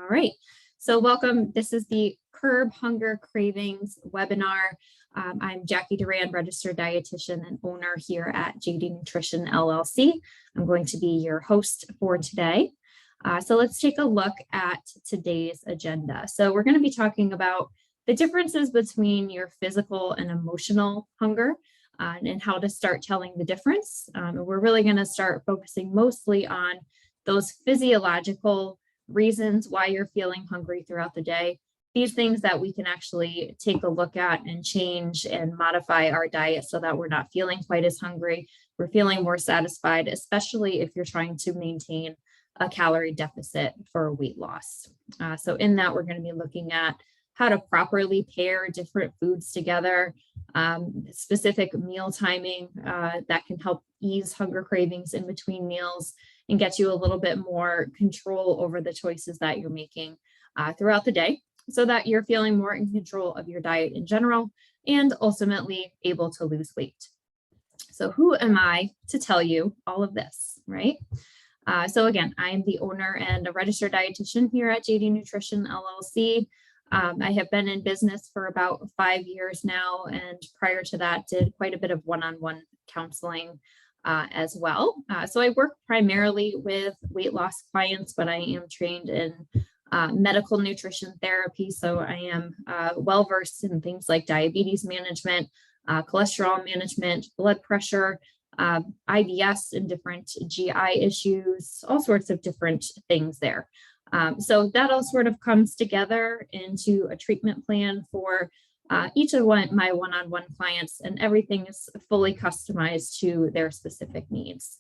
All right, so welcome. This is the Curb Hunger Cravings webinar. I'm Jackie Durand, registered dietitian and owner here at JD Nutrition LLC. I'm going to be your host for today. So let's take a look at today's agenda. So we're going to be talking about the differences between your physical and emotional hunger and how to start telling the difference. And we're really going to start focusing mostly on those physiological reasons why you're feeling hungry throughout the day. These things that we can actually take a look at and change and modify our diet so that we're not feeling quite as hungry. We're feeling more satisfied, especially if you're trying to maintain a calorie deficit for weight loss. So in that, we're going to be looking at how to properly pair different foods together, specific meal timing that can help ease hunger cravings in between meals and get you a little bit more control over the choices that you're making throughout the day so that you're feeling more in control of your diet in general and ultimately able to lose weight. So who am I to tell you all of this, right? So again, I'm the owner and a registered dietitian here at JD Nutrition LLC. I have been in business for about 5 years now, and prior to that, did quite a bit of one-on-one counseling as well. So I work primarily with weight loss clients, but I am trained in medical nutrition therapy. So I am well-versed in things like diabetes management, cholesterol management, blood pressure, IBS and different GI issues, all sorts of different things there. So that all sort of comes together into a treatment plan for each of my one-on-one clients, and everything is fully customized to their specific needs.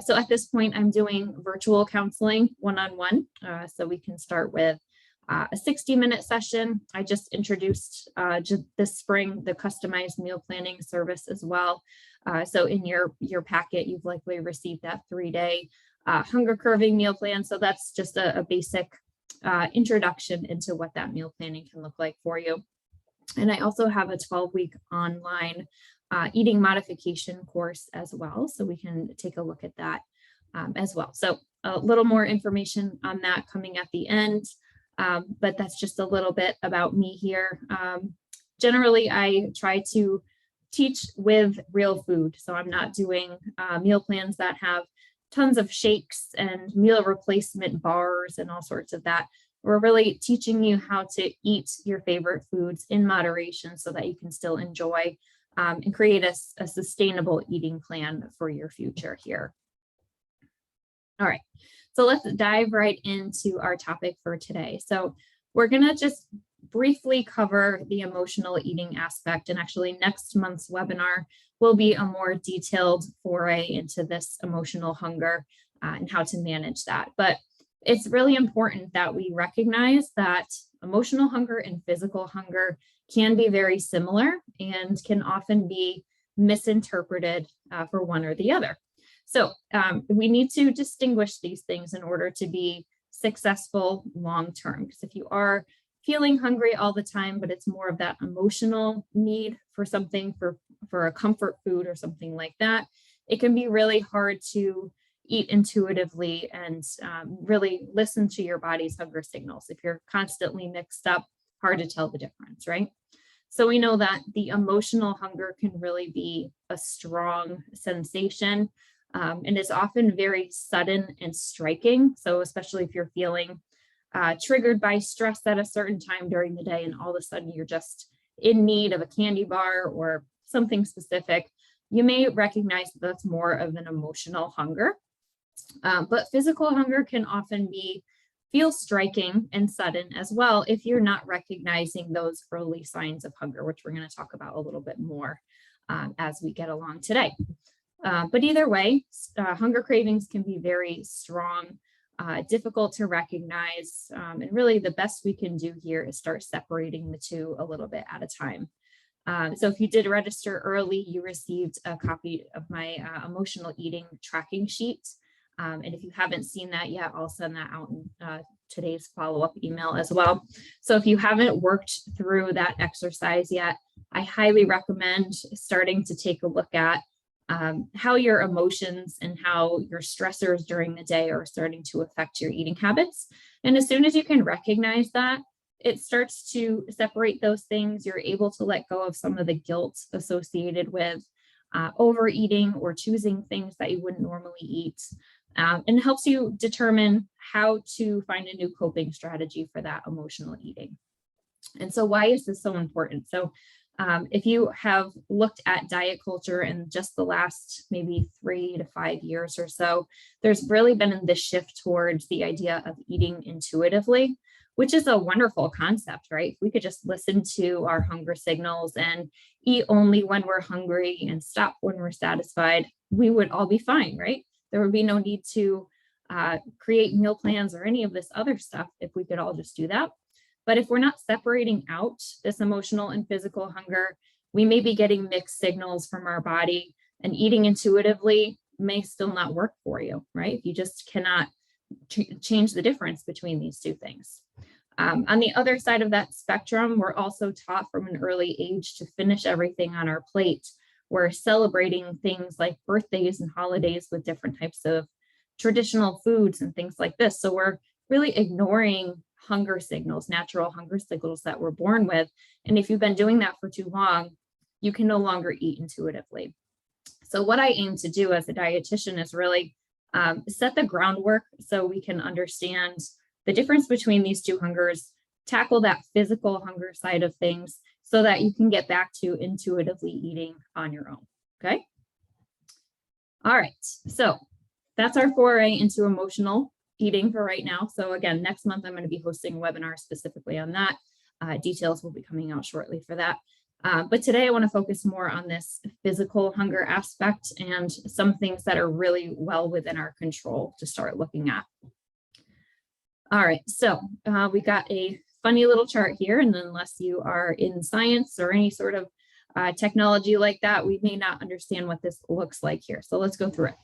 So at this point, I'm doing virtual counseling one-on-one. So we can start with a 60-minute session. I just introduced just this spring the customized meal planning service as well. So in your packet, you've likely received that 3-day hunger curving meal plan. So that's just a basic introduction into what that meal planning can look like for you. And I also have a 12-week online eating modification course as well. So we can take a look at that as well. So a little more information on that coming at the end. But that's just a little bit about me here. Generally, I try to teach with real food. So I'm not doing meal plans that have tons of shakes and meal replacement bars and all sorts of that. We're really teaching you how to eat your favorite foods in moderation so that you can still enjoy and create a sustainable eating plan for your future here. All right, so let's dive right into our topic for today. So we're gonna just briefly cover the emotional eating aspect, and actually next month's webinar will be a more detailed foray into this emotional hunger and how to manage that. But it's really important that we recognize that emotional hunger and physical hunger can be very similar and can often be misinterpreted for one or the other. So we need to distinguish these things in order to be successful long-term. Because if you are feeling hungry all the time, but it's more of that emotional need for something, for a comfort food or something like that, it can be really hard to eat intuitively and really listen to your body's hunger signals. If you're constantly mixed up, hard to tell the difference, right? So we know that the emotional hunger can really be a strong sensation and is often very sudden and striking. So especially if you're feeling triggered by stress at a certain time during the day, and all of a sudden you're just in need of a candy bar or something specific, you may recognize that that's more of an emotional hunger. But physical hunger can often feel striking and sudden as well if you're not recognizing those early signs of hunger, which we're going to talk about a little bit more as we get along today. But either way, hunger cravings can be very strong, difficult to recognize, and really the best we can do here is start separating the two a little bit at a time. So if you did register early, you received a copy of my emotional eating tracking sheet. And if you haven't seen that yet, I'll send that out in today's follow-up email as well. So if you haven't worked through that exercise yet, I highly recommend starting to take a look at how your emotions and how your stressors during the day are starting to affect your eating habits. And as soon as you can recognize that, it starts to separate those things. You're able to let go of some of the guilt associated with overeating or choosing things that you wouldn't normally eat. And it helps you determine how to find a new coping strategy for that emotional eating. And so why is this so important? So if you have looked at diet culture in just the last maybe 3 to 5 years or so, there's really been this shift towards the idea of eating intuitively, which is a wonderful concept, right? If we could just listen to our hunger signals and eat only when we're hungry and stop when we're satisfied, we would all be fine, right? There would be no need to create meal plans or any of this other stuff if we could all just do that. But if we're not separating out this emotional and physical hunger, we may be getting mixed signals from our body, and eating intuitively may still not work for you, right? You just cannot change the difference between these two things. On the other side of that spectrum, we're also taught from an early age to finish everything on our plate. We're celebrating things like birthdays and holidays with different types of traditional foods and things like this. So we're really ignoring hunger signals, natural hunger signals that we're born with. And if you've been doing that for too long, you can no longer eat intuitively. So what I aim to do as a dietitian is really set the groundwork so we can understand the difference between these two hungers, tackle that physical hunger side of things so that you can get back to intuitively eating on your own. Okay. All right. So that's our foray into emotional eating for right now. So again, next month, I'm going to be hosting a webinar specifically on that. Details will be coming out shortly for that. But today I want to focus more on this physical hunger aspect and some things that are really well within our control to start looking at. All right, so we got a funny little chart here, and unless you are in science or any sort of technology like that, we may not understand what this looks like here. So let's go through it.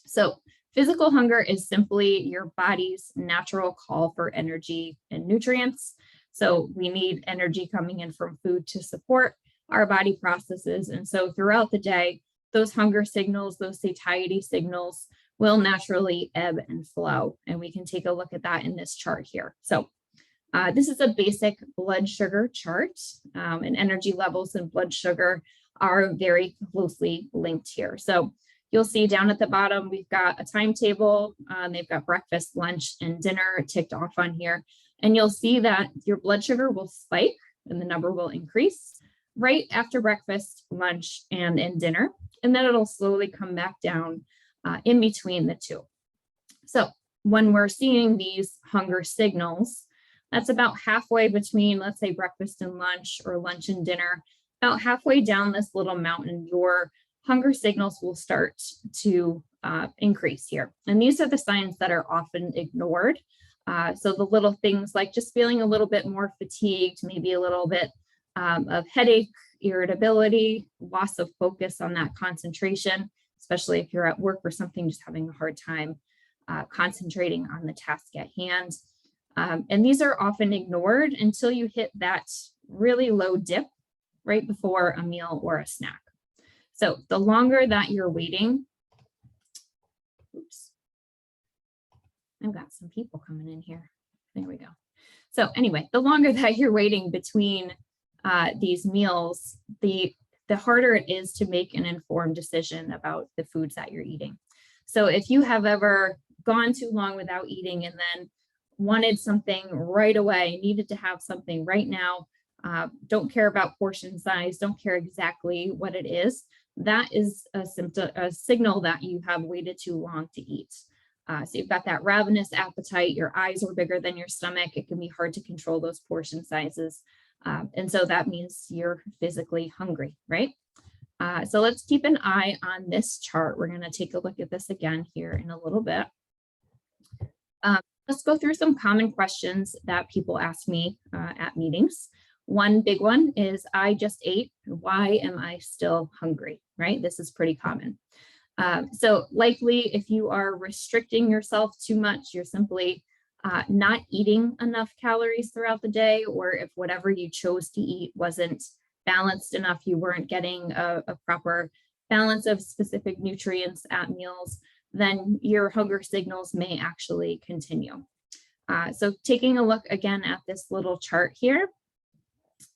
So physical hunger is simply your body's natural call for energy and nutrients. So we need energy coming in from food to support our body processes. And so throughout the day, those hunger signals, those satiety signals will naturally ebb and flow. And we can take a look at that in this chart here. So this is a basic blood sugar chart, and energy levels and blood sugar are very closely linked here. So you'll see down at the bottom, we've got a timetable. They've got breakfast, lunch, and dinner ticked off on here. And you'll see that your blood sugar will spike and the number will increase right after breakfast, lunch, and dinner. And then it'll slowly come back down in between the two. So when we're seeing these hunger signals, that's about halfway between, let's say, breakfast and lunch or lunch and dinner. About halfway down this little mountain, your hunger signals will start to increase here. And these are the signs that are often ignored. So the little things like just feeling a little bit more fatigued, maybe a little bit of headache, irritability, loss of focus on that concentration, especially if you're at work or something, just having a hard time concentrating on the task at hand. And these are often ignored until you hit that really low dip right before a meal or a snack. So the longer that you're waiting, oops, I've got some people coming in here. There we go. So anyway, the longer that you're waiting between these meals, the harder it is to make an informed decision about the foods that you're eating. So if you have ever gone too long without eating and then wanted something right away, needed to have something right now, don't care about portion size, don't care exactly what it is, that is a signal that you have waited too long to eat. So you've got that ravenous appetite, your eyes are bigger than your stomach, it can be hard to control those portion sizes. And so that means you're physically hungry, right? So let's keep an eye on this chart. We're going to take a look at this again here in a little bit. Let's go through some common questions that people ask me at meetings. One big one is, I just ate, why am I still hungry, right? This is pretty common. So likely if you are restricting yourself too much, you're simply not eating enough calories throughout the day, or if whatever you chose to eat wasn't balanced enough, you weren't getting a proper balance of specific nutrients at meals, then your hunger signals may actually continue. So taking a look again at this little chart here.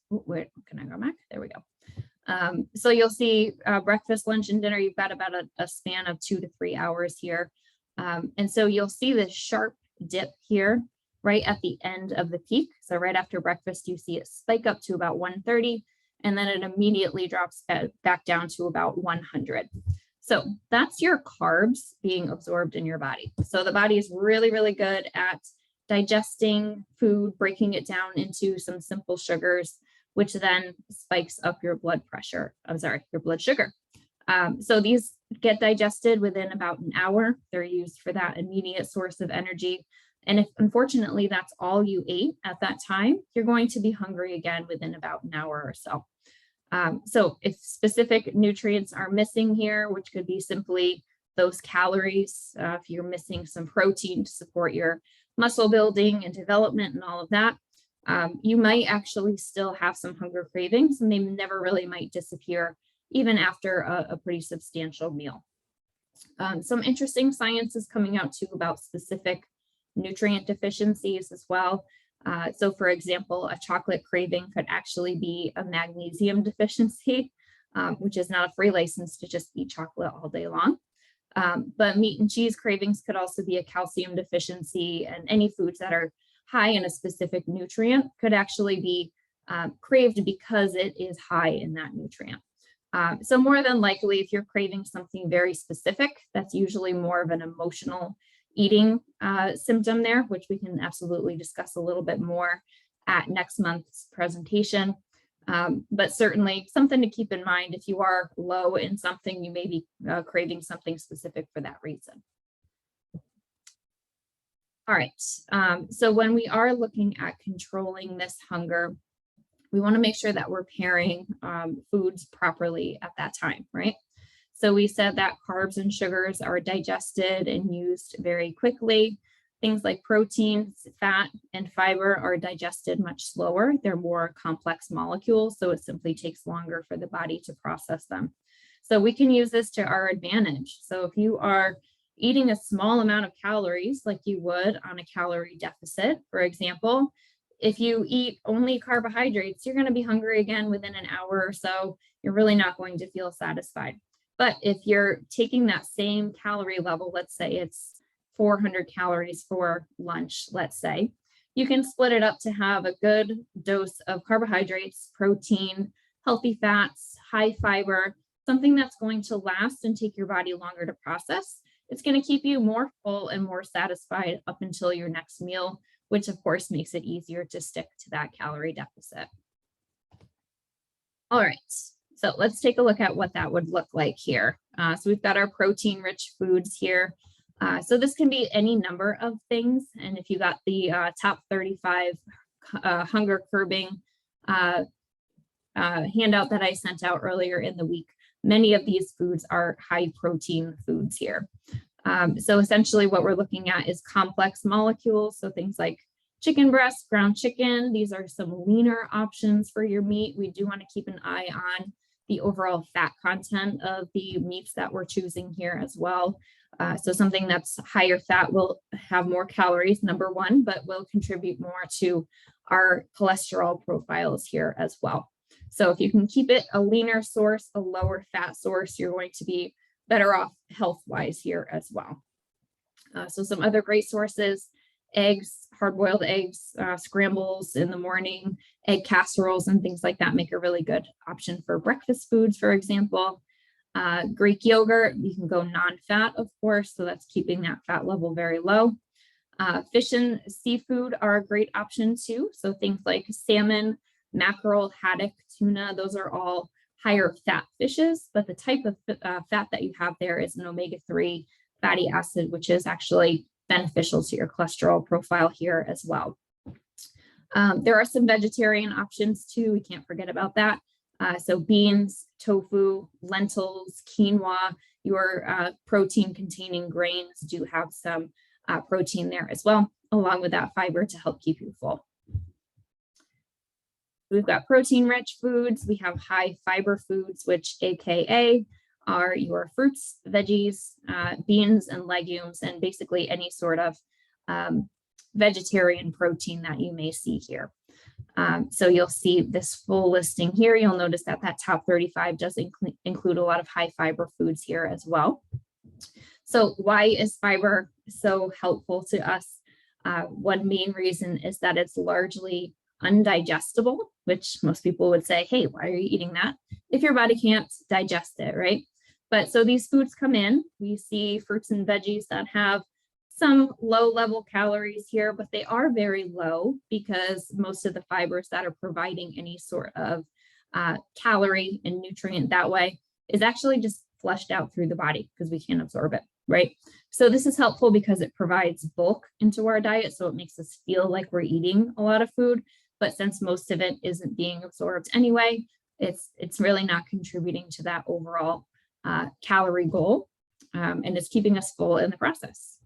Where can I go back? There we go. So you'll see breakfast, lunch, and dinner, you've got about a span of 2 to 3 hours here. And so you'll see this sharp dip here right at the end of the peak. So right after breakfast, you see it spike up to about 130, and then it immediately drops back down to about 100. So that's your carbs being absorbed in your body. So the body is really, really good at digesting food, breaking it down into some simple sugars, which then spikes up your blood pressure. Your blood sugar. So these get digested within about an hour. They're used for that immediate source of energy. And if unfortunately that's all you ate at that time, you're going to be hungry again within about an hour or so. So if specific nutrients are missing here, which could be simply those calories, if you're missing some protein to support your muscle building and development and all of that, you might actually still have some hunger cravings, and they never really might disappear even after a pretty substantial meal. Some interesting science is coming out too about specific nutrient deficiencies as well. So for example, a chocolate craving could actually be a magnesium deficiency, which is not a free license to just eat chocolate all day long. But meat and cheese cravings could also be a calcium deficiency, and any foods that are high in a specific nutrient could actually be craved because it is high in that nutrient. So more than likely, if you're craving something very specific, that's usually more of an emotional eating symptom there, which we can absolutely discuss a little bit more at next month's presentation. But certainly something to keep in mind. If you are low in something, you may be craving something specific for that reason. All right, so when we are looking at controlling this hunger, we want to make sure that we're pairing foods properly at that time, right? So we said that carbs and sugars are digested and used very quickly. Things like proteins, fat, and fiber are digested much slower. They're more complex molecules, so it simply takes longer for the body to process them. So we can use this to our advantage. So if you are eating a small amount of calories like you would on a calorie deficit, for example, if you eat only carbohydrates, you're going to be hungry again within an hour or so. You're really not going to feel satisfied. But if you're taking that same calorie level, let's say it's 400 calories for lunch, let's say, you can split it up to have a good dose of carbohydrates, protein, healthy fats, high fiber, something that's going to last and take your body longer to process. It's going to keep you more full and more satisfied up until your next meal, which of course makes it easier to stick to that calorie deficit. All right, so let's take a look at what that would look like here. So we've got our protein-rich foods here. So this can be any number of things. And if you got the top 35 hunger curbing handout that I sent out earlier in the week, many of these foods are high protein foods here. So essentially what we're looking at is complex molecules. So things like chicken breast, ground chicken, these are some leaner options for your meat. We do want to keep an eye on the overall fat content of the meats that we're choosing here as well. So something that's higher fat will have more calories, number one, but will contribute more to our cholesterol profiles here as well. So if you can keep it a leaner source, a lower fat source, you're going to be better off health-wise here as well. So some other great sources: eggs, hard-boiled eggs, scrambles in the morning, egg casseroles and things like that make a really good option for breakfast foods, for example. Greek yogurt, you can go non-fat, of course, so that's keeping that fat level very low. Fish and seafood are a great option too. So things like salmon, mackerel, haddock, tuna, those are all higher fat fishes, but the type of fat that you have there is an omega-3 fatty acid, which is actually beneficial to your cholesterol profile here as well. There are some vegetarian options too. We can't forget about that. So beans, tofu, lentils, quinoa, your protein-containing grains do have some protein there as well, along with that fiber to help keep you full. We've got protein-rich foods. We have high fiber foods, which AKA are your fruits, veggies, beans, and legumes, and basically any sort of vegetarian protein that you may see here. So you'll see this full listing here. You'll notice that that top 35 does include a lot of high fiber foods here as well. So why is fiber so helpful to us? One main reason is that it's largely undigestible, which most people would say, hey, why are you eating that if your body can't digest it, right? But so these foods come in, we see fruits and veggies that have some low level calories here, but they are very low because most of the fibers that are providing any sort of calorie and nutrient that way is actually just flushed out through the body because we can't absorb it, right? So this is helpful because it provides bulk into our diet. So it makes us feel like we're eating a lot of food, but since most of it isn't being absorbed anyway, it's really not contributing to that overall calorie goal, and it's keeping us full in the process.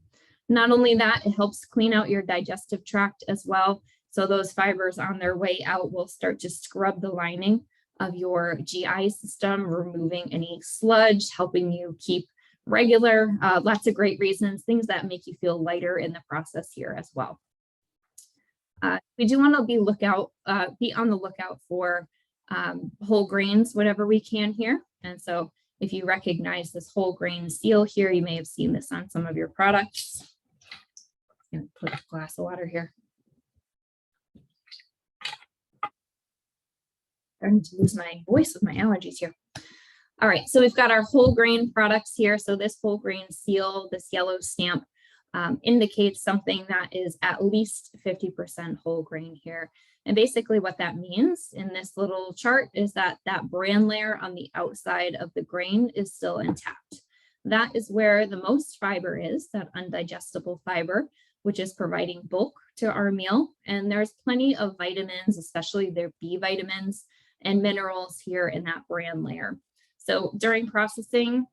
Not only that, it helps clean out your digestive tract as well. So those fibers on their way out will start to scrub the lining of your GI system, removing any sludge, helping you keep regular, lots of great reasons, things that make you feel lighter in the process here as well. We do want to be on the lookout for whole grains whenever we can here. And so if you recognize this whole grain seal here, you may have seen this on some of your products. I'm going to put a glass of water here. Starting to lose my voice with my allergies here. All right, so we've got our whole grain products here. So this whole grain seal, this yellow stamp, indicates something that is at least 50% whole grain here. And basically what that means in this little chart is that that bran layer on the outside of the grain is still intact. That is where the most fiber is, that undigestible fiber, which is providing bulk to our meal. And there's plenty of vitamins, especially their B vitamins and minerals here in that bran layer. So during processing,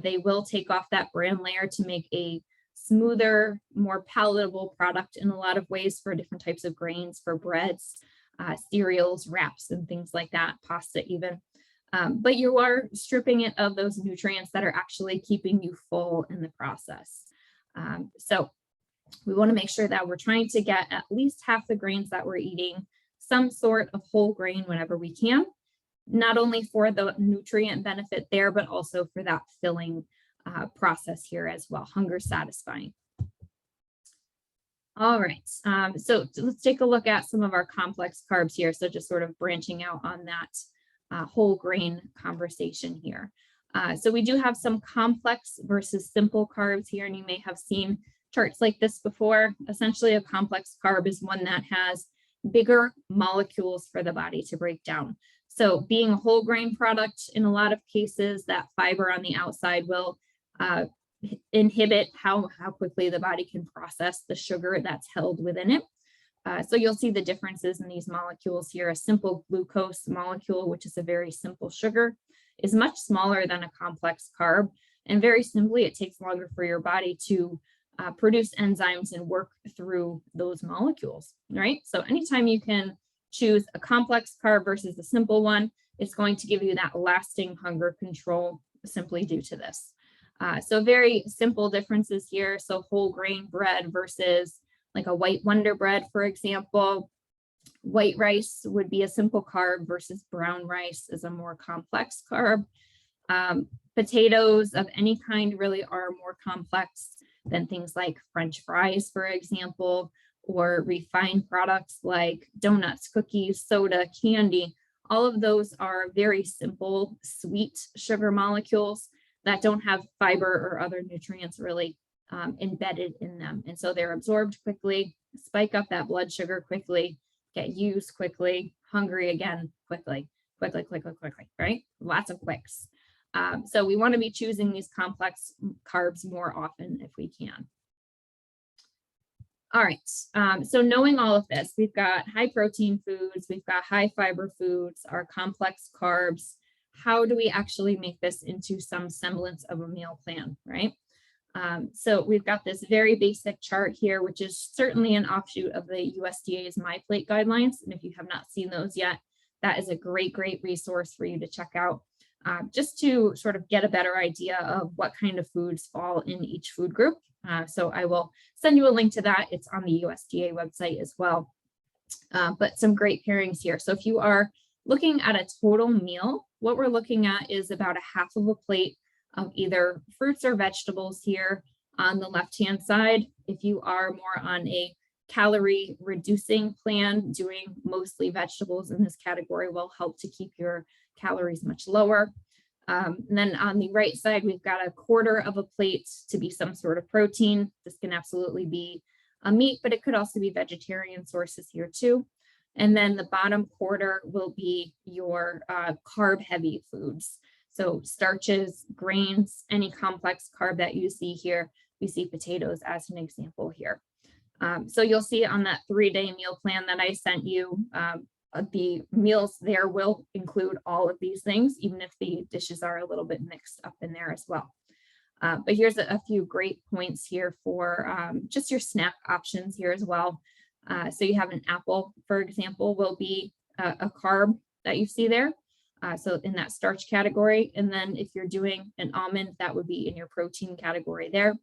they will take off that bran layer to make a smoother, more palatable product in a lot of ways for different types of grains, for breads, cereals, wraps, and things like that, pasta even. But you are stripping it of those nutrients that are actually keeping you full in the process. So we want to make sure that we're trying to get at least half the grains that we're eating, some sort of whole grain whenever we can, not only for the nutrient benefit there, but also for that filling process here as well, hunger satisfying. All right, so let's take a look at some of our complex carbs here. So just sort of branching out on that whole grain conversation here. So we do have some complex versus simple carbs here, and you may have seen charts like this before. Essentially, a complex carb is one that has bigger molecules for the body to break down. So being a whole grain product, in a lot of cases, that fiber on the outside will inhibit how quickly the body can process the sugar that's held within it. So you'll see the differences in these molecules here. A simple glucose molecule, which is a very simple sugar, is much smaller than a complex carb. And very simply, it takes longer for your body to produce enzymes and work through those molecules, right? So anytime you can choose a complex carb versus a simple one, it's going to give you that lasting hunger control simply due to this. So very simple differences here. So whole grain bread versus like a white Wonder bread, for example. White rice would be a simple carb versus brown rice is a more complex carb. Potatoes of any kind really are more complex than things like French fries, for example, or refined products like donuts, cookies, soda, candy. All of those are very simple, sweet sugar molecules that don't have fiber or other nutrients really embedded in them. And so they're absorbed quickly, spike up that blood sugar quickly, get used quickly, hungry again quickly, right? Lots of quicks. So we want to be choosing these complex carbs more often if we can. All right, so knowing all of this, we've got high protein foods, we've got high fiber foods, our complex carbs. How do we actually make this into some semblance of a meal plan, right? So we've got this very basic chart here, which is certainly an offshoot of the USDA's My Plate guidelines. And if you have not seen those yet, that is a great resource for you to check out. just to sort of get a better idea of what kind of foods fall in each food group. So I will send you a link to that. It's on the USDA website as well. But some great pairings here. So if you are looking at a total meal, what we're looking at is about a half of a plate of either fruits or vegetables here on the left-hand side. If you are more on a calorie reducing plan, doing mostly vegetables in this category will help to keep your calories much lower. And then on the right side, we've got a quarter of a plate to be some sort of protein. This can absolutely be a meat, but it could also be vegetarian sources here too. And then the bottom quarter will be your carb heavy foods. So starches, grains, any complex carb that you see here. We see potatoes as an example here. So you'll see on that 3-day meal plan that I sent you, the meals there will include all of these things, even if the dishes are a little bit mixed up in there as well. But here's a few great points here for just your snack options here as well. So you have an apple, for example, will be a carb that you see there. So in that starch category. And then if you're doing an almond, that would be in your protein category there.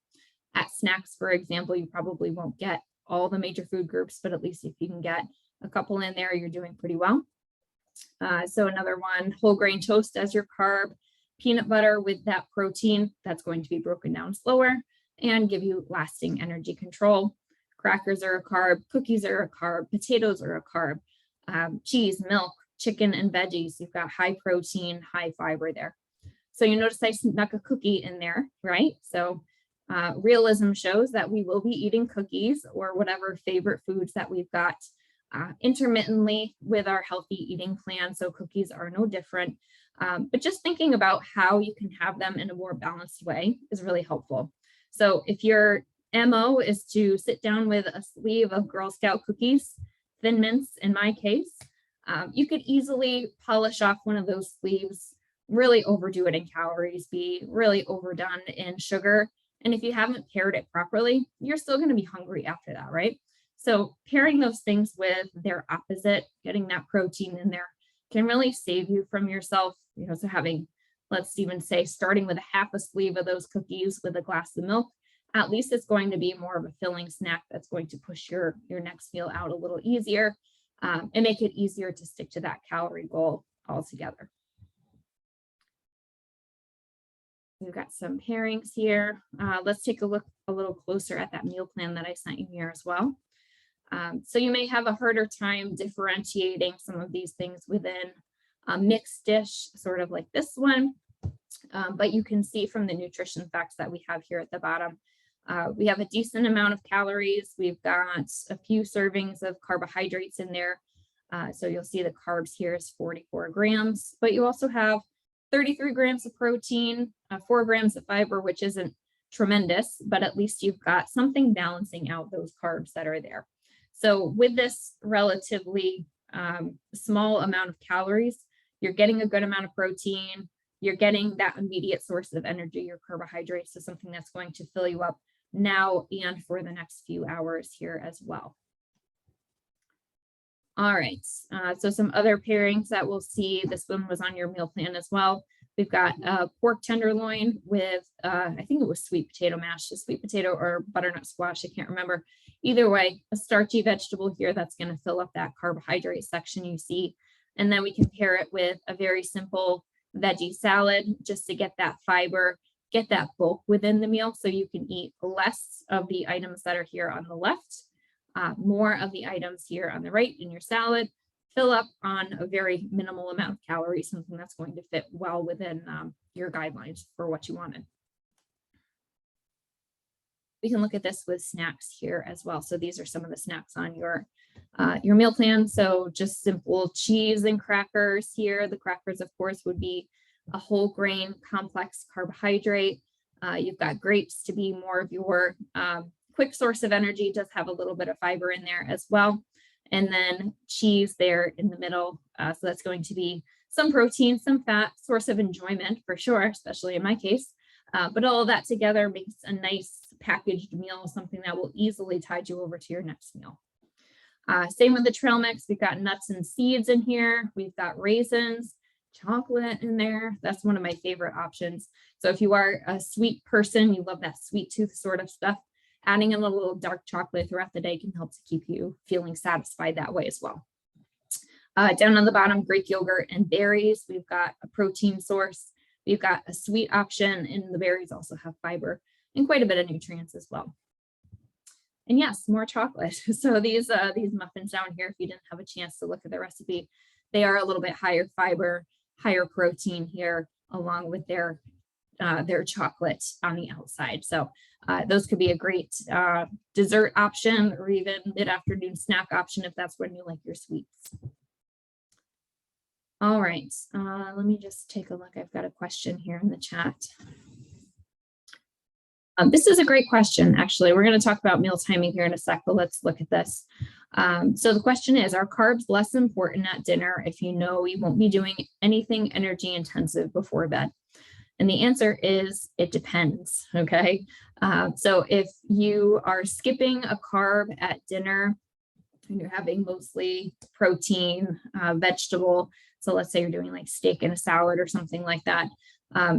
At snacks, for example, you probably won't get all the major food groups, but at least if you can get a couple in there, you're doing pretty well. So another one, whole grain toast as your carb, peanut butter with that protein, that's going to be broken down slower and give you lasting energy control. Crackers are a carb, cookies are a carb, potatoes are a carb, cheese, milk, chicken, and veggies. You've got high protein, high fiber there. So you notice I snuck a cookie in there, right? So realism shows that we will be eating cookies or whatever favorite foods that we've got intermittently with our healthy eating plan. So cookies are no different. But just thinking about how you can have them in a more balanced way is really helpful. So if your MO is to sit down with a sleeve of Girl Scout cookies, Thin Mints in my case, you could easily polish off one of those sleeves, really overdo it in calories, be really overdone in sugar. And if you haven't paired it properly, you're still going to be hungry after that, right? So pairing those things with their opposite, getting that protein in there, can really save you from yourself, so having, let's even say, starting with a half a sleeve of those cookies with a glass of milk, at least it's going to be more of a filling snack that's going to push your next meal out a little easier and make it easier to stick to that calorie goal altogether. We've got some pairings here. Let's take a look a little closer at that meal plan that I sent you here as well. So you may have a harder time differentiating some of these things within a mixed dish, sort of like this one. But you can see from the nutrition facts that we have here at the bottom, we have a decent amount of calories. We've got a few servings of carbohydrates in there. So you'll see the carbs here is 44 grams, but you also have 33 grams of protein, 4 grams of fiber, which isn't tremendous, but at least you've got something balancing out those carbs that are there. So with this relatively small amount of calories, you're getting a good amount of protein, you're getting that immediate source of energy, your carbohydrates, so something that's going to fill you up now and for the next few hours here as well. All right, so some other pairings that we'll see, this one was on your meal plan as well. We've got pork tenderloin with, I think it was sweet potato mash, a sweet potato or butternut squash, I can't remember. Either way, a starchy vegetable here that's going to fill up that carbohydrate section you see. And then we can pair it with a very simple veggie salad just to get that fiber, get that bulk within the meal so you can eat less of the items that are here on the left, more of the items here on the right in your salad, fill up on a very minimal amount of calories, something that's going to fit well within your guidelines for what you wanted. We can look at this with snacks here as well. So these are some of the snacks on your meal plan. So just simple cheese and crackers here. The crackers, of course, would be a whole grain complex carbohydrate. You've got grapes to be more of your quick source of energy, does have a little bit of fiber in there as well. And then cheese there in the middle. So that's going to be some protein, some fat, source of enjoyment for sure, especially in my case. But all of that together makes a nice packaged meal, something that will easily tide you over to your next meal. Same with the trail mix. We've got nuts and seeds in here. We've got raisins, chocolate in there. That's one of my favorite options. So if you are a sweet person, you love that sweet tooth sort of stuff, adding in a little dark chocolate throughout the day can help to keep you feeling satisfied that way as well. Down on the bottom, Greek yogurt and berries. We've got a protein source. We've got a sweet option, and the berries also have fiber and quite a bit of nutrients as well. And yes, more chocolate. So these muffins down here, if you didn't have a chance to look at the recipe, they are a little bit higher fiber, higher protein here, along with their chocolate on the outside. So those could be a great dessert option, or even mid-afternoon snack option if that's when you like your sweets. All right, let me just take a look. I've got a question here in the chat. This is a great question, actually. We're going to talk about meal timing here in a sec, but let's look at this. So the question is, are carbs less important at dinner if you know you won't be doing anything energy intensive before bed? And the answer is, it depends, okay? So if you are skipping a carb at dinner and you're having mostly protein, vegetable, so let's say you're doing like steak and a salad or something like that,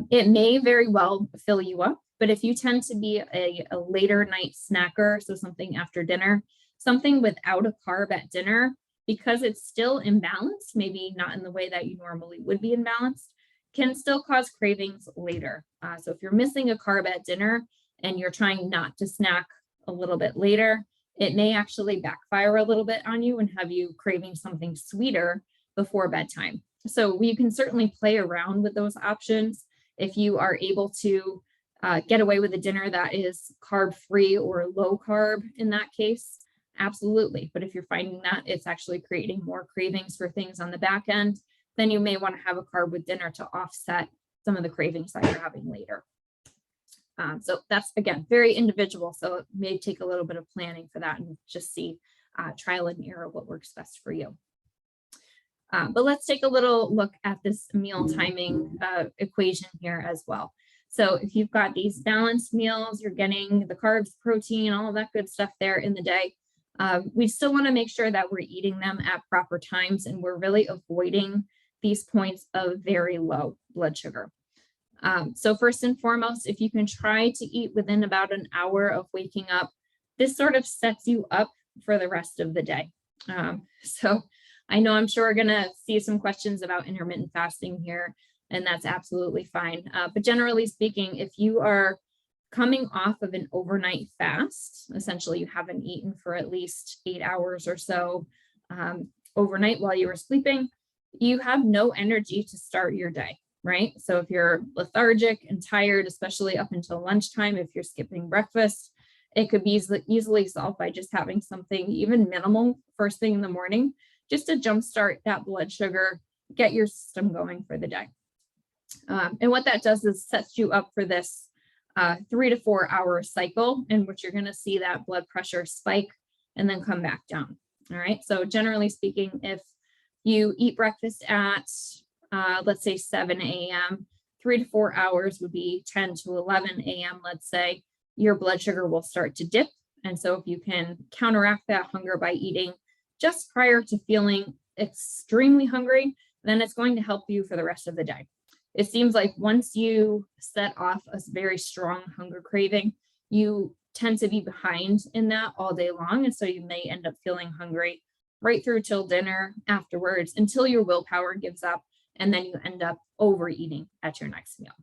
it may very well fill you up. But if you tend to be a later night snacker, so something after dinner, something without a carb at dinner, because it's still imbalanced, maybe not in the way that you normally would be imbalanced, can still cause cravings later. So if you're missing a carb at dinner and you're trying not to snack a little bit later, it may actually backfire a little bit on you and have you craving something sweeter before bedtime. So you can certainly play around with those options. If you are able to get away with a dinner that is carb-free or low carb in that case, absolutely. But if you're finding that it's actually creating more cravings for things on the back end, then you may want to have a carb with dinner to offset some of the cravings that you're having later. So that's, again, very individual. So it may take a little bit of planning for that and just see trial and error what works best for you. But let's take a little look at this meal timing equation here as well. So if you've got these balanced meals, you're getting the carbs, protein, all of that good stuff there in the day. We still want to make sure that we're eating them at proper times and we're really avoiding these points of very low blood sugar. So first and foremost, if you can try to eat within about an hour of waking up, this sort of sets you up for the rest of the day. So I know I'm sure we're going to see some questions about intermittent fasting here, and that's absolutely fine. But generally speaking, if you are coming off of an overnight fast, essentially you haven't eaten for at least 8 hours or so overnight while you were sleeping, you have no energy to start your day, right? So if you're lethargic and tired, especially up until lunchtime, if you're skipping breakfast, it could be easily solved by just having something even minimal first thing in the morning, just to jumpstart that blood sugar, get your system going for the day. And what that does is sets you up for this 3 to 4 hour cycle in which you're going to see that blood pressure spike and then come back down. All right. So generally speaking, if you eat breakfast at, let's say 7 a.m., 3 to 4 hours would be 10 to 11 a.m., let's say, your blood sugar will start to dip. And so if you can counteract that hunger by eating just prior to feeling extremely hungry, then it's going to help you for the rest of the day. It seems like once you set off a very strong hunger craving, you tend to be behind in that all day long. And so you may end up feeling hungry right through till dinner, afterwards, until your willpower gives up, and then you end up overeating at your next meal.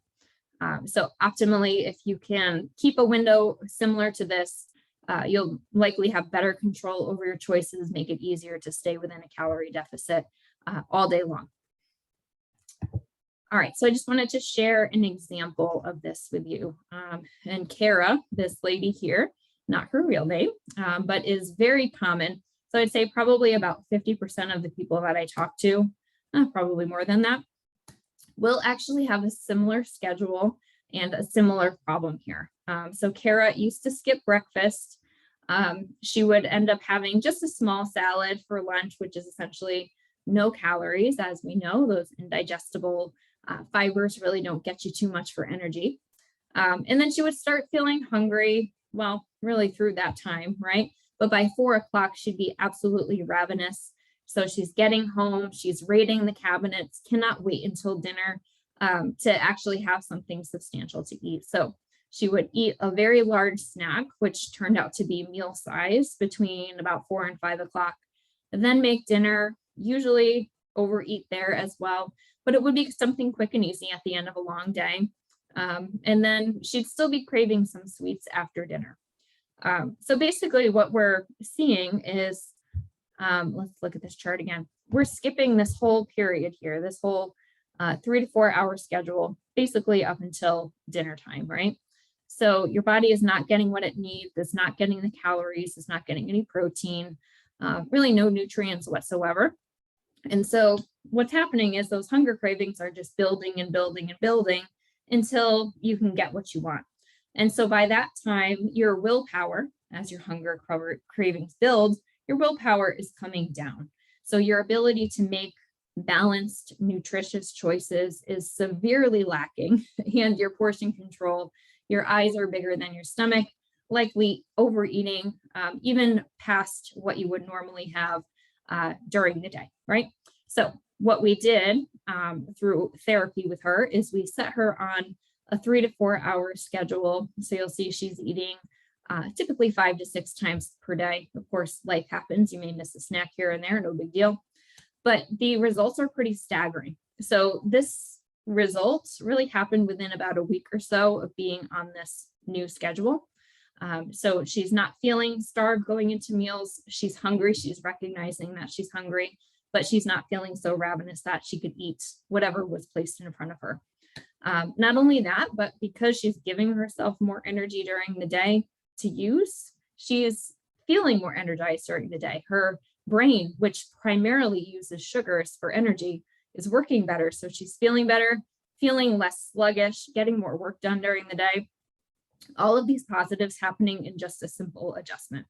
So optimally, if you can keep a window similar to this, you'll likely have better control over your choices, make it easier to stay within a calorie deficit all day long. All right, so I just wanted to share an example of this with you. And Kara, this lady here, not her real name, but is very common. So I'd say probably about 50% of the people that I talk to, probably more than that, will actually have a similar schedule and a similar problem here. So Kara used to skip breakfast. She would end up having just a small salad for lunch, which is essentially no calories. As we know, those indigestible fibers really don't get you too much for energy. And then she would start feeling hungry, well, really through that time, right? But by 4 o'clock, she'd be absolutely ravenous. So she's getting home, she's raiding the cabinets, cannot wait until dinner to actually have something substantial to eat. So she would eat a very large snack, which turned out to be meal size between about 4 and 5 o'clock, and then make dinner, usually overeat there as well, but it would be something quick and easy at the end of a long day. And then she'd still be craving some sweets after dinner. So basically what we're seeing is, let's look at this chart again. We're skipping this whole period here, this whole 3 to 4 hour schedule, basically up until dinner time, right? So your body is not getting what it needs, it's not getting the calories, it's not getting any protein, really no nutrients whatsoever. And so what's happening is those hunger cravings are just building and building and building until you can get what you want. And so by that time, your willpower, as your hunger cravings build, your willpower is coming down. So your ability to make balanced, nutritious choices is severely lacking, and your portion control, your eyes are bigger than your stomach, likely overeating, even past what you would normally have during the day, right? So what we did through therapy with her is we set her on a 3 to 4 hour schedule. So you'll see she's eating typically 5 to 6 times per day. Of course, life happens. You may miss a snack here and there, no big deal. But the results are pretty staggering. So this result really happened within about a week or so of being on this new schedule. So she's not feeling starved going into meals. She's hungry. She's recognizing that she's hungry, but she's not feeling so ravenous that she could eat whatever was placed in front of her. Not only that, but because she's giving herself more energy during the day to use, she is feeling more energized during the day. Her brain, which primarily uses sugars for energy, is working better. So she's feeling better, feeling less sluggish, getting more work done during the day. All of these positives happening in just a simple adjustment.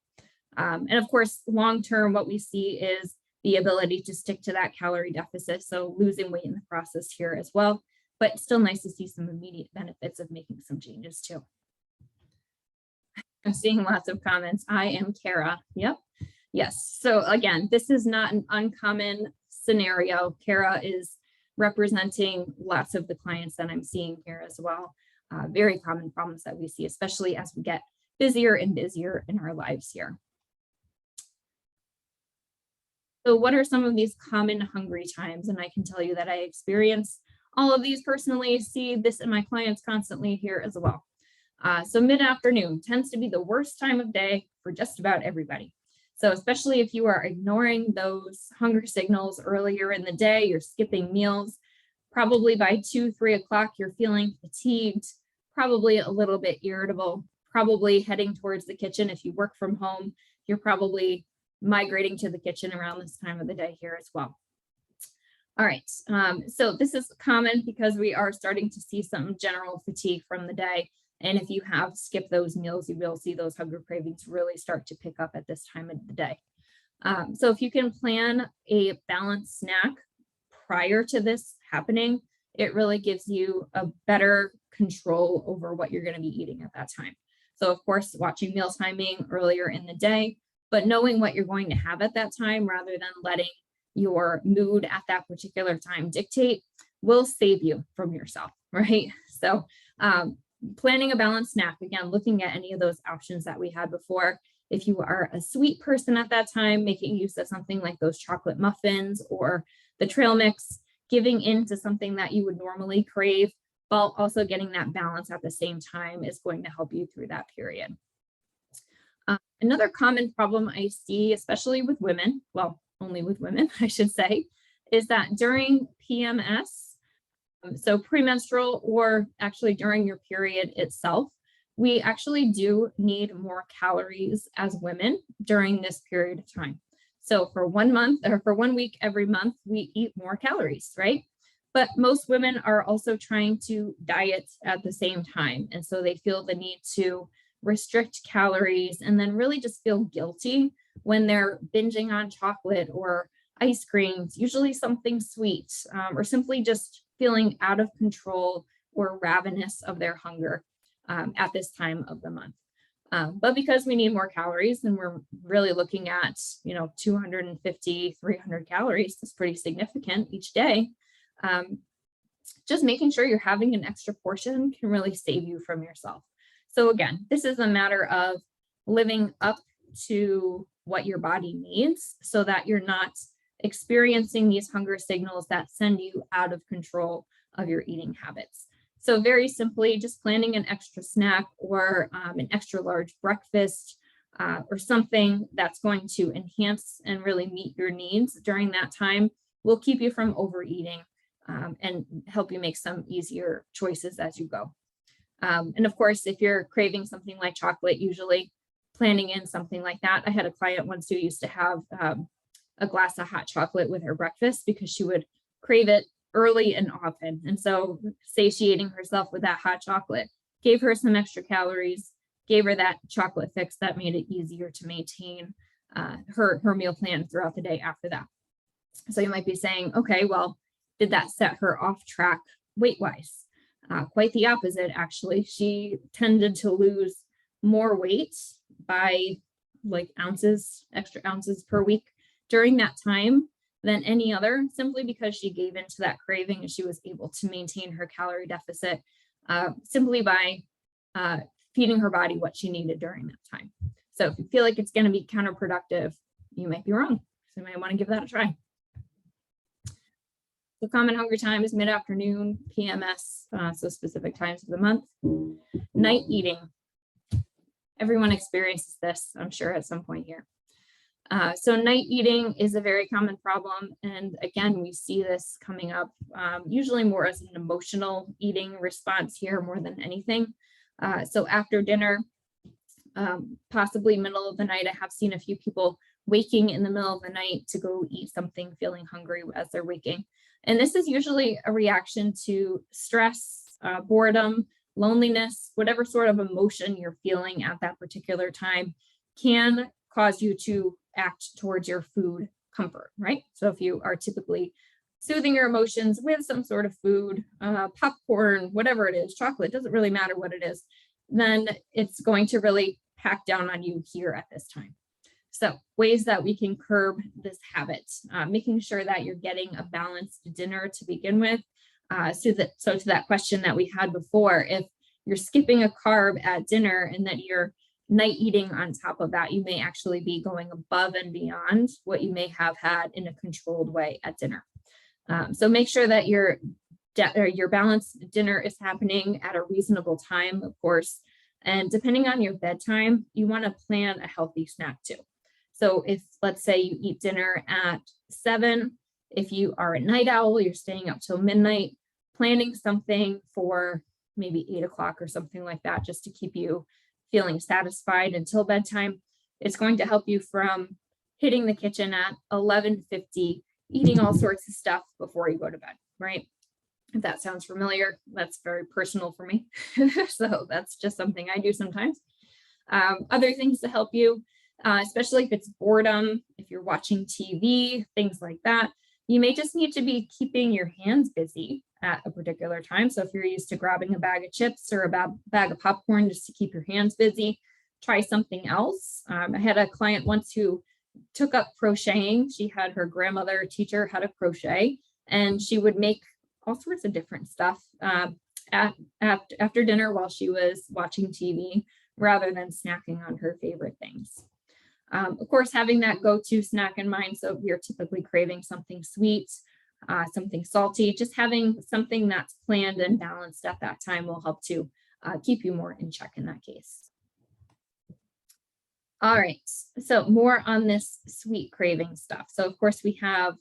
And of course, long-term, what we see is the ability to stick to that calorie deficit. So losing weight in the process here as well, but still nice to see some immediate benefits of making some changes too. I'm seeing lots of comments. I am Kara. Yep. Yes. So again, this is not an uncommon scenario. Kara is representing lots of the clients that I'm seeing here as well. Very common problems that we see, especially as we get busier and busier in our lives here. So what are some of these common hungry times? And I can tell you that I experience all of these personally, see this in my clients constantly here as well. So mid-afternoon tends to be the worst time of day for just about everybody. So especially if you are ignoring those hunger signals earlier in the day, you're skipping meals, probably by 2, 3 o'clock, you're feeling fatigued, probably a little bit irritable, probably heading towards the kitchen. If you work from home, you're probably migrating to the kitchen around this time of the day here as well. All right, so this is common because we are starting to see some general fatigue from the day. And if you have skipped those meals, you will see those hunger cravings really start to pick up at this time of the day. So if you can plan a balanced snack prior to this happening, it really gives you a better control over what you're going to be eating at that time. So of course, watching meal timing earlier in the day, but knowing what you're going to have at that time rather than letting your mood at that particular time dictate will save you from yourself, right? So planning a balanced snack, again, looking at any of those options that we had before. If you are a sweet person at that time, making use of something like those chocolate muffins or the trail mix, giving into something that you would normally crave, while also getting that balance at the same time is going to help you through that period. Another common problem I see, especially with women, well, only with women, I should say, is that during PMS, so premenstrual or actually during your period itself, we actually do need more calories as women during this period of time. So for 1 month or for 1 week every month, we eat more calories, right? But most women are also trying to diet at the same time. And so they feel the need to restrict calories and then really just feel guilty when they're binging on chocolate or ice creams, usually something sweet, or simply just feeling out of control or ravenous of their hunger at this time of the month. But because we need more calories, and we're really looking at, 250, 300 calories, that's pretty significant each day. Just making sure you're having an extra portion can really save you from yourself. So again, this is a matter of living up to what your body needs so that you're not experiencing these hunger signals that send you out of control of your eating habits. So very simply, just planning an extra snack or an extra large breakfast or something that's going to enhance and really meet your needs during that time will keep you from overeating and help you make some easier choices as you go. And of course, if you're craving something like chocolate, usually planning in something like that. I had a client once who used to have a glass of hot chocolate with her breakfast because she would crave it early and often. And so satiating herself with that hot chocolate gave her some extra calories, gave her that chocolate fix that made it easier to maintain her meal plan throughout the day after that. So you might be saying, okay, well, did that set her off track weight-wise? Quite the opposite, actually. She tended to lose more weight by like extra ounces per week during that time than any other, simply because she gave into that craving and she was able to maintain her calorie deficit simply by feeding her body what she needed during that time. So if you feel like it's going to be counterproductive, you might be wrong. So you might want to give that a try. The common hunger time is mid-afternoon, PMS, so specific times of the month. Night eating. Everyone experiences this, I'm sure, at some point here. So night eating is a very common problem. And again, we see this coming up usually more as an emotional eating response here more than anything. So after dinner, possibly middle of the night, I have seen a few people waking in the middle of the night to go eat something, feeling hungry as they're waking. And this is usually a reaction to stress, boredom, loneliness, whatever sort of emotion you're feeling at that particular time can cause you to act towards your food comfort, right? So if you are typically soothing your emotions with some sort of food, popcorn, whatever it is, chocolate, doesn't really matter what it is, then it's going to really pack down on you here at this time. So ways that we can curb this habit, making sure that you're getting a balanced dinner to begin with. So to that question that we had before, if you're skipping a carb at dinner and that you're night eating on top of that, you may actually be going above and beyond what you may have had in a controlled way at dinner. So make sure that your balanced dinner is happening at a reasonable time, of course. And depending on your bedtime, you want to plan a healthy snack too. So if, let's say, you eat dinner at 7, if you are a night owl, you're staying up till midnight, planning something for maybe 8 o'clock or something like that, just to keep you feeling satisfied until bedtime. It's going to help you from hitting the kitchen at 11:50, eating all sorts of stuff before you go to bed, right? If that sounds familiar, that's very personal for me. So that's just something I do sometimes. Other things to help you, especially if it's boredom, if you're watching TV, things like that, you may just need to be keeping your hands busy at a particular time. So if you're used to grabbing a bag of chips or a bag of popcorn just to keep your hands busy, try something else. I had a client once who took up crocheting. She had her grandmother teach her how to crochet, and she would make all sorts of different stuff after dinner while she was watching TV rather than snacking on her favorite things. Of course, having that go-to snack in mind. So if you're typically craving something sweet, something salty, just having something that's planned and balanced at that time will help to keep you more in check in that case. All right, so more on this sweet craving stuff. So of course we have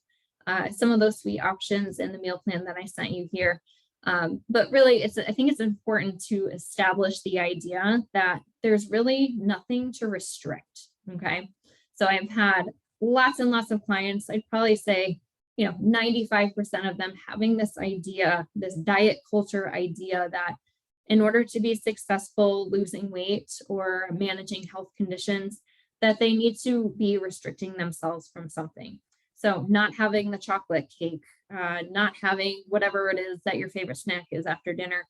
some of those sweet options in the meal plan that I sent you here. But really, I think it's important to establish the idea that there's really nothing to restrict, okay? So I've had lots and lots of clients, I'd probably say, 95% of them having this idea, this diet culture idea that in order to be successful losing weight or managing health conditions, that they need to be restricting themselves from something. So not having the chocolate cake, not having whatever it is that your favorite snack is after dinner,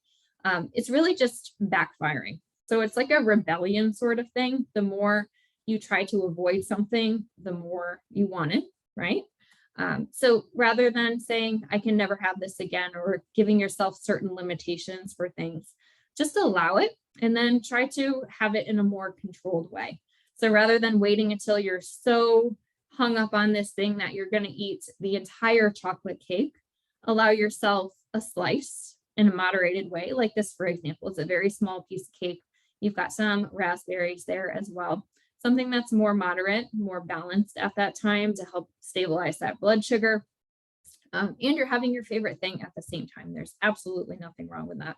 it's really just backfiring. So it's like a rebellion sort of thing. The more you try to avoid something, the more you want it, right? So rather than saying, I can never have this again, or giving yourself certain limitations for things, just allow it and then try to have it in a more controlled way. So rather than waiting until you're so hung up on this thing that you're going to eat the entire chocolate cake, allow yourself a slice in a moderated way. Like this, for example, is a very small piece of cake. You've got some raspberries there as well. Something that's more moderate, more balanced at that time to help stabilize that blood sugar. And you're having your favorite thing at the same time. There's absolutely nothing wrong with that.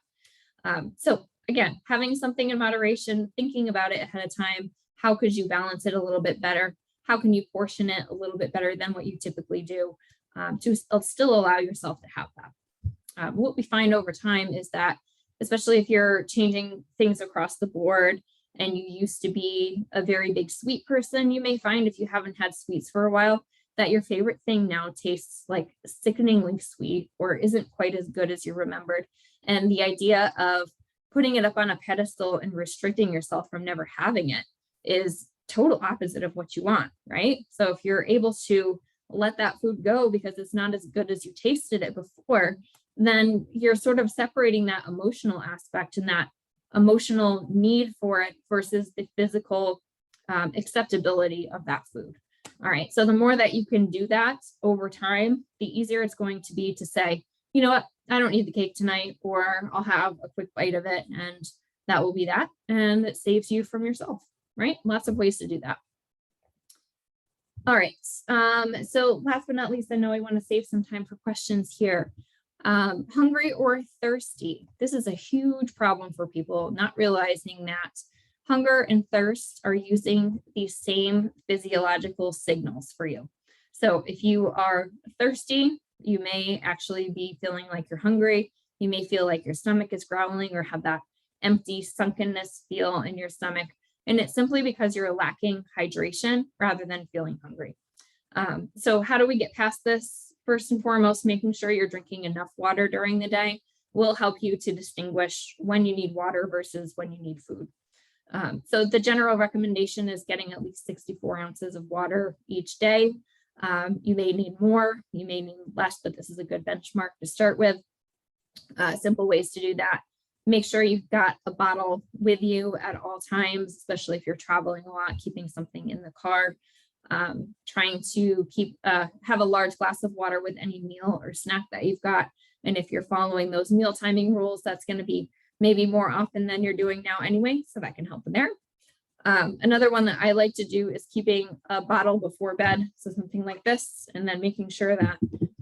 So again, having something in moderation, thinking about it ahead of time. How could you balance it a little bit better? How can you portion it a little bit better than what you typically do to still allow yourself to have that? What we find over time is that, especially if you're changing things across the board, and you used to be a very big sweet person, you may find if you haven't had sweets for a while, that your favorite thing now tastes like sickeningly sweet or isn't quite as good as you remembered. And the idea of putting it up on a pedestal and restricting yourself from never having it is total opposite of what you want, right? So if you're able to let that food go because it's not as good as you tasted it before, then you're sort of separating that emotional aspect and that emotional need for it versus the physical acceptability of that food. All right, so the more that you can do that over time, the easier it's going to be to say, you know what, I don't need the cake tonight, or I'll have a quick bite of it and that will be that. And it saves you from yourself, right? Lots of ways to do that. All right, so last but not least, I know I want to save some time for questions here. Hungry or thirsty. This is a huge problem for people, not realizing that hunger and thirst are using the same physiological signals for you. So if you are thirsty, you may actually be feeling like you're hungry. You may feel like your stomach is growling or have that empty sunkenness feel in your stomach. And it's simply because you're lacking hydration rather than feeling hungry. So how do we get past this? First and foremost, making sure you're drinking enough water during the day will help you to distinguish when you need water versus when you need food. So the general recommendation is getting at least 64 ounces of water each day. You may need more, you may need less, but this is a good benchmark to start with. Simple ways to do that. Make sure you've got a bottle with you at all times, especially if you're traveling a lot, keeping something in the car. Trying to have a large glass of water with any meal or snack that you've got. And if you're following those meal timing rules, that's going to be maybe more often than you're doing now anyway, so that can help in there. Another one that I like to do is keeping a bottle before bed, so something like this, and then making sure that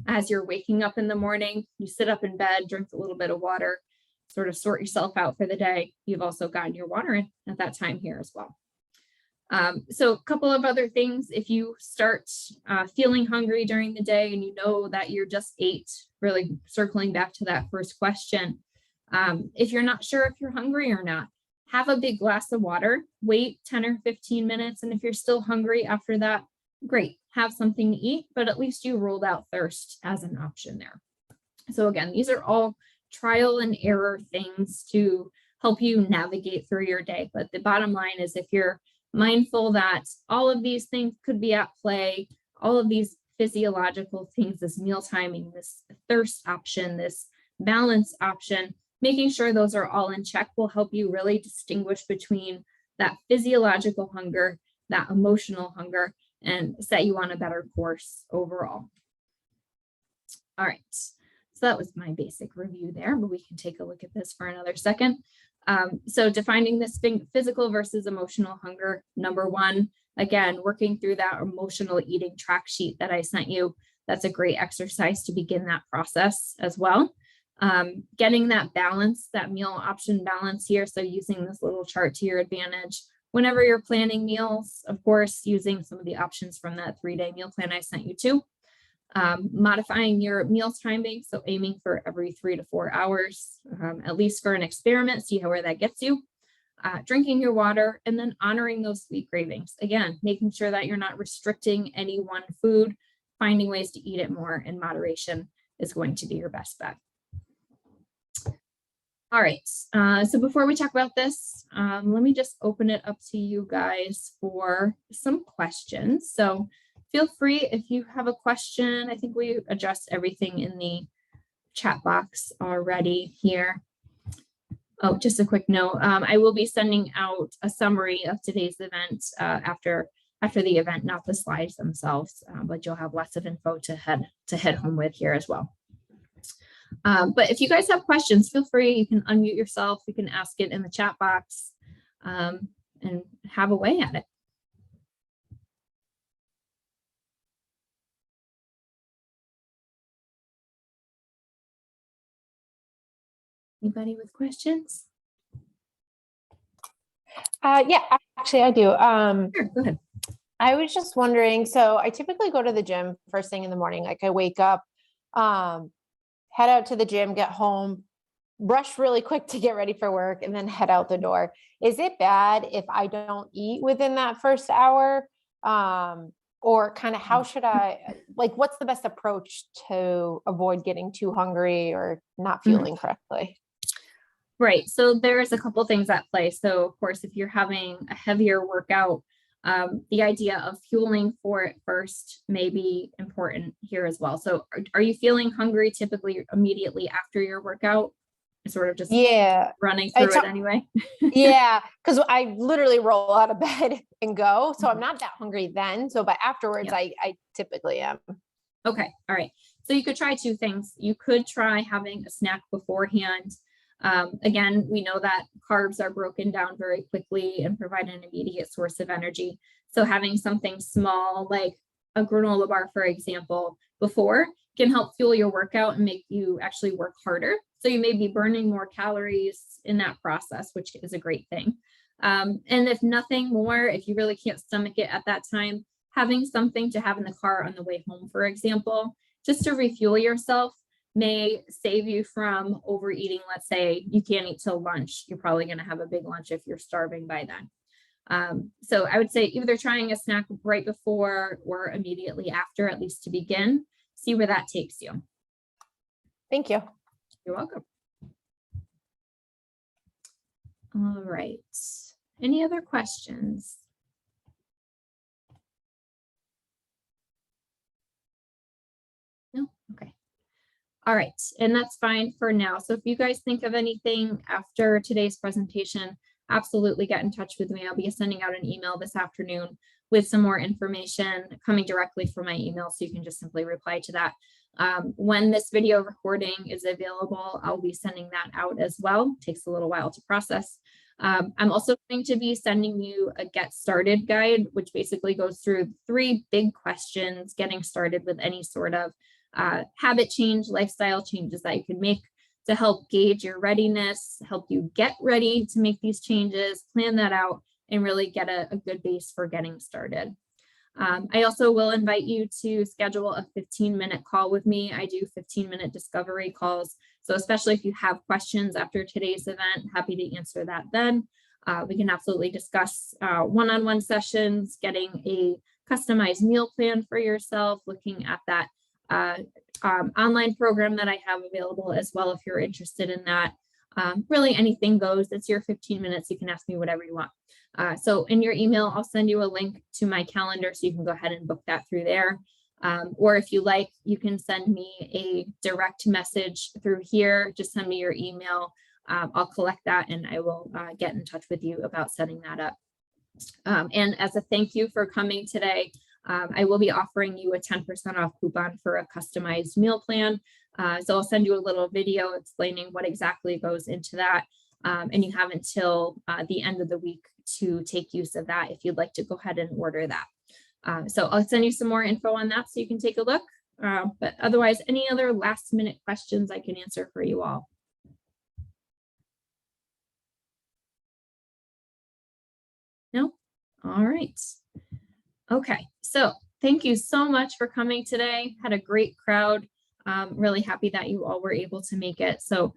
as you're waking up in the morning, you sit up in bed, drink a little bit of water, sort of sort yourself out for the day. You've also gotten your water in at that time here as well. So a couple of other things, if you start feeling hungry during the day and you know that you're just ate, really circling back to that first question, if you're not sure if you're hungry or not, have a big glass of water, wait 10 or 15 minutes. And if you're still hungry after that, great, have something to eat, but at least you ruled out thirst as an option there. So again, these are all trial and error things to help you navigate through your day. But the bottom line is if you're mindful that all of these things could be at play, all of these physiological things, this meal timing, this thirst option, this balance option, making sure those are all in check will help you really distinguish between that physiological hunger, that emotional hunger, and set you on a better course overall. All right, so that was my basic review there, but we can take a look at this for another second. So defining this physical versus emotional hunger, number one, again, working through that emotional eating track sheet that I sent you. That's a great exercise to begin that process as well. Getting that balance, that meal option balance here. So using this little chart to your advantage. Whenever you're planning meals, of course, using some of the options from that 3-day meal plan I sent you to. Modifying your meal timing, so aiming for every 3 to 4 hours, at least for an experiment, see where that gets you. Drinking your water, and then honoring those sweet cravings. Again, making sure that you're not restricting any one food, finding ways to eat it more in moderation is going to be your best bet. All right. So before we talk about this, let me just open it up to you guys for some questions. So feel free if you have a question. I think we addressed everything in the chat box already here. Oh, just a quick note. I will be sending out a summary of today's event after the event, not the slides themselves, but you'll have lots of info to head home with here as well. But if you guys have questions, feel free. You can unmute yourself. You can ask it in the chat box and have a way at it. Anybody with questions? Yeah, actually I do. Sure, go ahead. I was just wondering, so I typically go to the gym first thing in the morning. Like I wake up, head out to the gym, get home, brush really quick to get ready for work, and then head out the door. Is it bad if I don't eat within that first hour? Or kind of how should I, like, what's the best approach to avoid getting too hungry or not fueling correctly? Right. So there's a couple things at play. So of course, if you're having a heavier workout, the idea of fueling for it first may be important here as well. So are you feeling hungry typically immediately after your workout? Sort of just running through it anyway? Yeah, because I literally roll out of bed and go. So I'm not that hungry then. So, but afterwards, I typically am. Okay. All right. So you could try two things. You could try having a snack beforehand. Again, we know that carbs are broken down very quickly and provide an immediate source of energy. So having something small like a granola bar, for example, before can help fuel your workout and make you actually work harder. So you may be burning more calories in that process, which is a great thing. And if nothing more, if you really can't stomach it at that time, having something to have in the car on the way home, for example, just to refuel yourself, may save you from overeating. Let's say you can't eat till lunch. You're probably going to have a big lunch if you're starving by then. So I would say either trying a snack right before or immediately after, at least to begin, see where that takes you. Thank you. You're welcome. All right. Any other questions? No? Okay. All right. And that's fine for now. So if you guys think of anything after today's presentation, absolutely get in touch with me. I'll be sending out an email this afternoon with some more information coming directly from my email. So you can just simply reply to that. When this video recording is available, I'll be sending that out as well. It takes a little while to process. I'm also going to be sending you a get started guide, which basically goes through 3 big questions, getting started with any sort of habit change, lifestyle changes that you can make to help gauge your readiness, help you get ready to make these changes, plan that out, and really get a good base for getting started. I also will invite you to schedule a 15-minute call with me. I do 15-minute discovery calls. So especially if you have questions after today's event, happy to answer that then. We can absolutely discuss one-on-one sessions, getting a customized meal plan for yourself, looking at that online program that I have available as well if you're interested in that. Really anything goes. It's your 15 minutes. You can ask me whatever you want. So in your email, I'll send you a link to my calendar so you can go ahead and book that through there. Or if you like, you can send me a direct message through here. Just send me your email. I'll collect that and I will get in touch with you about setting that up. And as a thank you for coming today, I will be offering you a 10% off coupon for a customized meal plan. So I'll send you a little video explaining what exactly goes into that. And you have until the end of the week to take use of that if you'd like to go ahead and order that. So I'll send you some more info on that so you can take a look. But otherwise, any other last minute questions I can answer for you all? No? All right. Okay, so thank you so much for coming today. Had a great crowd. Really happy that you all were able to make it. So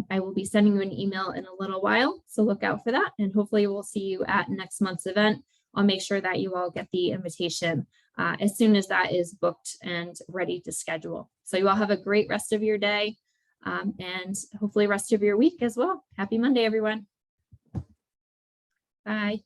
I will be sending you an email in a little while. So look out for that. And hopefully we'll see you at next month's event. I'll make sure that you all get the invitation as soon as that is booked and ready to schedule. So you all have a great rest of your day. and hopefully rest of your week as well. Happy Monday, everyone. Bye.